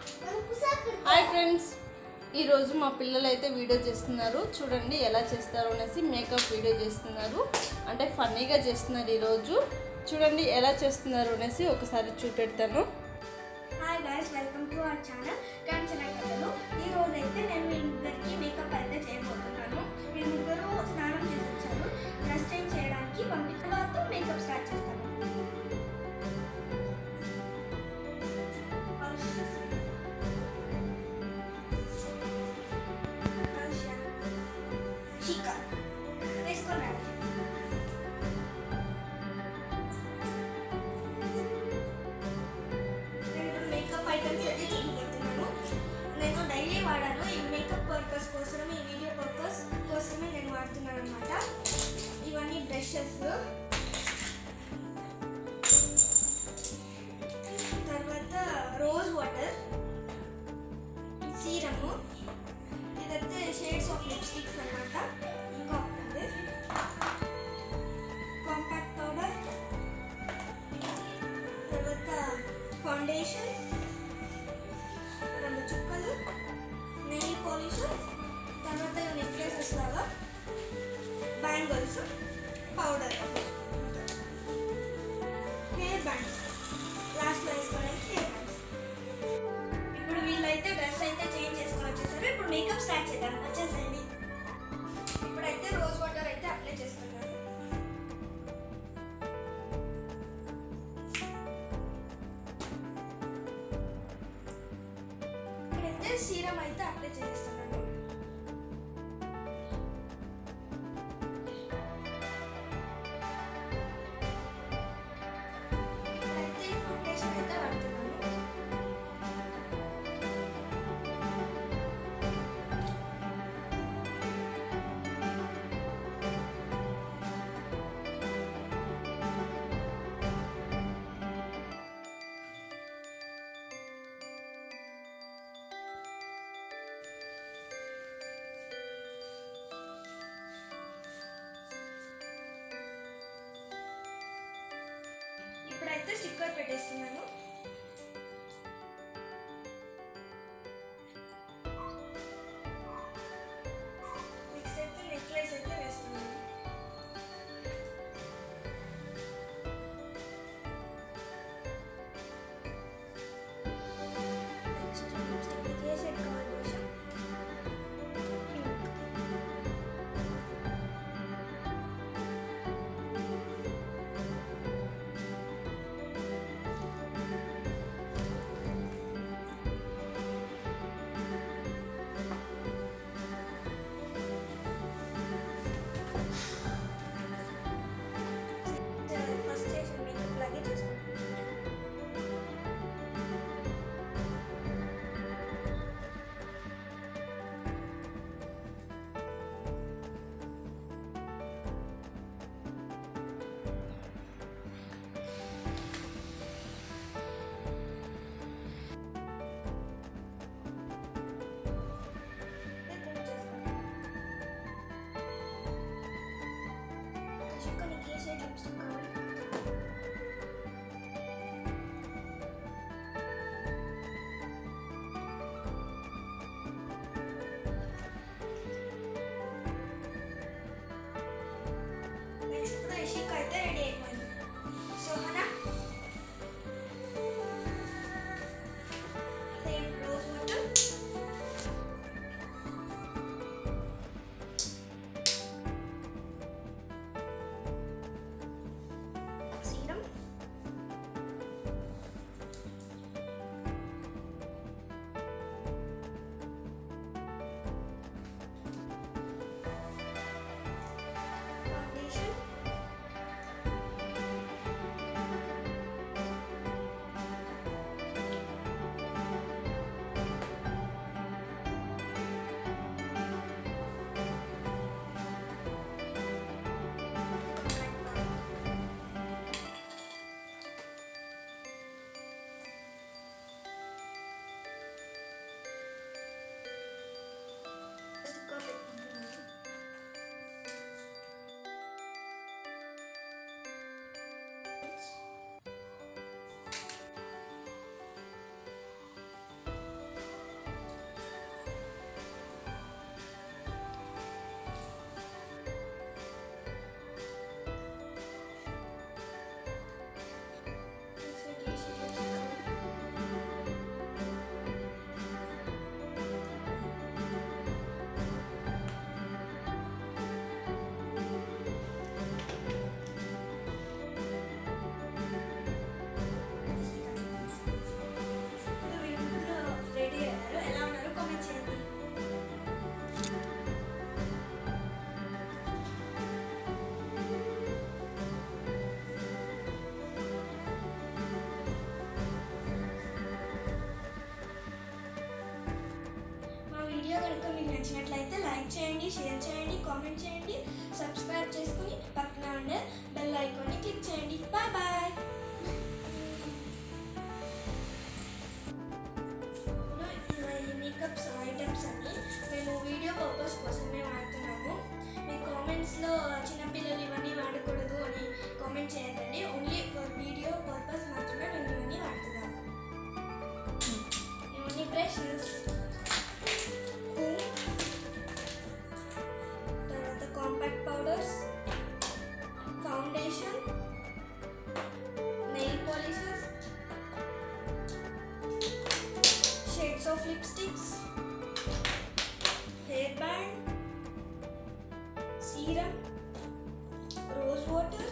Hi friends, ఈరోజు మా పిల్లలు అయితే వీడియో చేస్తున్నారు. చూడండి ఎలా చేస్తారు అనేసి మేకప్ వీడియో చేస్తున్నారు. అంటే ఫన్నీగా చేస్తున్నారు. ఈరోజు చూడండి ఎలా చేస్తున్నారు అనేసి ఒకసారి చూపెడతాను. Hi guys, welcome to our channel Kanchana Kathalu. ఈ రోజు అయితే నేను మీ ముగ్గురికి మేకప్ అయితే చేయబోతున్నాను. మీ ముగ్గురు స్నానం చేసి వచ్చారు. డ్రెస్ చేంజ్ చేయడానికి పంపిన తర్వాత మేకప్ స్టార్ట్ చేస్తాను. నేను డైలీ వాడాను. ఈ మేకప్ పర్పస్ కోసం, ఈ వీడియో పర్పస్ కోసమే నేను వాడుతున్నాను అనమాట. ఇవన్నీ బ్రషెస్, తర్వాత రోజ్ వాటర్, సీరము, ఇదైతే షేడ్స్ ఆఫ్ లిప్స్టిక్స్ అనమాట. ఇంకా ఉంటుంది కాంపాక్ట్ పౌడర్, తర్వాత ఫౌండేషన్, రెండు చుక్కలు, నెయిల్ పాలిష్, తర్వాత నెక్లెసెస్ లాగా బ్యాంగిల్స్, పౌడర్, హెయిర్ బ్యాండ్స్, లాస్ట్లో వేసుకోవడానికి హెయిర్ బ్యాండ్స్. ఇప్పుడు వీళ్ళైతే డ్రెస్ అయితే చేంజ్ చేసుకొని వచ్చేసారు. ఇప్పుడు మేకప్ స్టార్ట్ చేద్దాం, వచ్చేసేయండి. ఇప్పుడైతే రోజ్ వాటర్ అయితే అప్లై చేస్తున్నాను. సీరం అయితే అప్లై చేస్తున్నాను. అయితే ఫౌండేషన్ అయితే వాడుతున్నాను. ఇప్పుడైతే స్టిక్కర్ పెట్టేస్తున్నాను. నెక్స్ట్ అయితే నెక్లెస్ అయితే వేస్తున్నాను. నెక్స్ట్ లిప్స్టిక్ ఏ షేడ్ కాంబినేషన్? నచ్చినట్లయితే లైక్ చేయండి, షేర్ చేయండి, కామెంట్ చేయండి, సబ్స్క్రైబ్ చేసుకుని పక్కన ఉండే బెల్ ఐకాన్ని క్లిక్ చేయండి. Bye bye. ఈ మేకప్స్ ఐటమ్స్ అన్ని మేము వీడియో పర్పస్ కోసమే వాడుతున్నాము. మీ కామెంట్స్లో చిన్నపిల్లలు ఇవన్నీ వాడకూడదు అని కామెంట్ చేయదండి. ఓన్లీ ఫర్ వీడియో పర్పస్ మాత్రమే మేము ఇవన్నీ వాడుతున్నాము. ఇవన్నీ బ్రషెస్, తర్వాత compact powders, foundation, nail polishes, shades of lipsticks, hair band, serum, rose water,